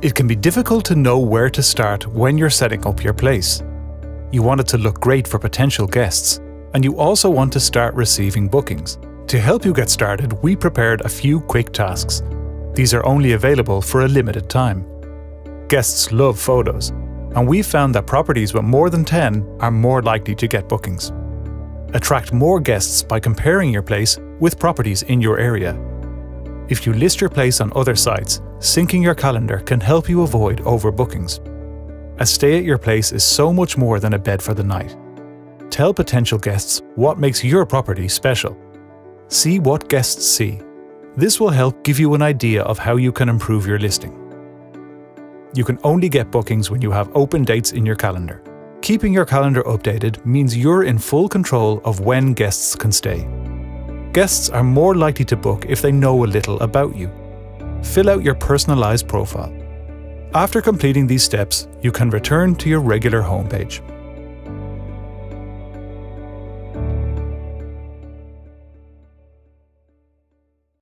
It can be difficult to know where to start when you're setting up your place. You want it to look great for potential guests, and you also want to start receiving bookings. To help you get started, we prepared a few quick tasks. These are only available for a limited time. Guests love photos, and we've found that properties with more than 10 are more likely to get bookings. Attract more guests by comparing your place with properties in your area. If you list your place on other sites, syncing your calendar can help you avoid overbookings. A stay at your place is so much more than a bed for the night. Tell potential guests what makes your property special. See what guests see. This will help give you an idea of how you can improve your listing. You can only get bookings when you have open dates in your calendar. Keeping your calendar updated means you're in full control of when guests can stay. Guests are more likely to book if they know a little about you. Fill out your personalized profile. After completing these steps, you can return to your regular homepage.